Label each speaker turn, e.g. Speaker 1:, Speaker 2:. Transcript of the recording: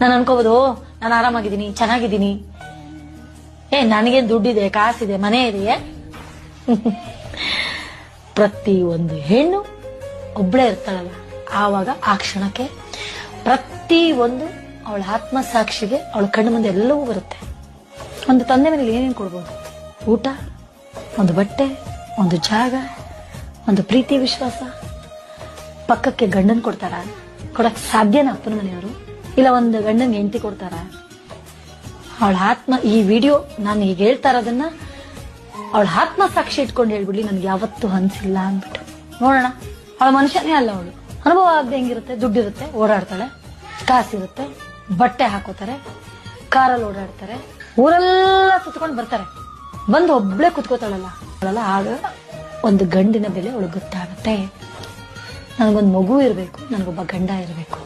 Speaker 1: ನಾನು ಅನ್ಕೋಬಹುದು ನಾನು ಆರಾಮಾಗಿದ್ದೀನಿ, ಚೆನ್ನಾಗಿದ್ದೀನಿ, ನನಗೇನ್ ದುಡ್ಡಿದೆ, ಕಾಸಿದೆ, ಮನೆ ಇದೆಯೇ? ಪ್ರತಿ ಒಂದು ಹೆಣ್ಣು ಒಬ್ಳೇ ಇರ್ತಾಳಲ್ಲ, ಆವಾಗ ಆ ಕ್ಷಣಕ್ಕೆ ಪ್ರತಿ ಒಂದು ಅವಳ ಆತ್ಮಸಾಕ್ಷಿಗೆ ಅವಳ ಕಣ್ಣು ಮುಂದೆ ಎಲ್ಲವೂ ಬರುತ್ತೆ. ಒಂದು ತಂದೆ ಮನೇಲಿ ಏನೇನು ಕೊಡ್ಬೋದು? ಊಟ, ಒಂದು ಬಟ್ಟೆ, ಒಂದು ಜಾಗ, ಒಂದು ಪ್ರೀತಿ ವಿಶ್ವಾಸ. ಪಕ್ಕಕ್ಕೆ ಗಂಡನ್ ಕೊಡ್ತಾರ? ಕೊಡಕ್ ಸಾಧ್ಯನಾ ಅಪ್ಪನ ಮನೆಯವರು? ಇಲ್ಲ ಒಂದು ಗಂಡನ್ ಹೆಂಡತಿ ಕೊಡ್ತಾರ? ಅವಳ ಆತ್ಮ, ಈ ವಿಡಿಯೋ ನಾನು ಈಗ ಹೇಳ್ತಾ ಇರೋದನ್ನ ಅವಳ ಆತ್ಮ ಸಾಕ್ಷಿ ಇಟ್ಕೊಂಡು ಹೇಳ್ಬಿಡ್ಲಿ, ನನ್ಗೆ ಯಾವತ್ತೂ ಅನ್ಸಿಲ್ಲ ಅಂದ್ಬಿಟ್ಟು. ನೋಡೋಣ, ಅವಳ ಮನುಷ್ಯನೇ ಅಲ್ಲ ಅವಳು. ಅನುಭವ ಆಗದೆ ಹೆಂಗಿರುತ್ತೆ? ದುಡ್ಡಿರುತ್ತೆ, ಓಡಾಡ್ತಾಳೆ, ಕಾಸಿರುತ್ತೆ, ಬಟ್ಟೆ ಹಾಕೋತಾರೆ, ಕಾರಲ್ಲಿ ಓಡಾಡ್ತಾರೆ, ಊರೆಲ್ಲ ಸುತ್ಕೊಂಡು ಬರ್ತಾರೆ, ಬಂದು ಒಬ್ಳೆ ಕುತ್ಕೋತಾಳಲ್ಲ ಅವಳಲ್ಲ. ಆಗ ಒಂದು ಗಂಡಿನ ಬೆಲೆ ಅವಳು ಗೊತ್ತಾಗತ್ತೆ. ನನಗೊಂದು ಮಗು ಇರಬೇಕು, ನನಗೊಬ್ಬ ಗಂಡ ಇರಬೇಕು.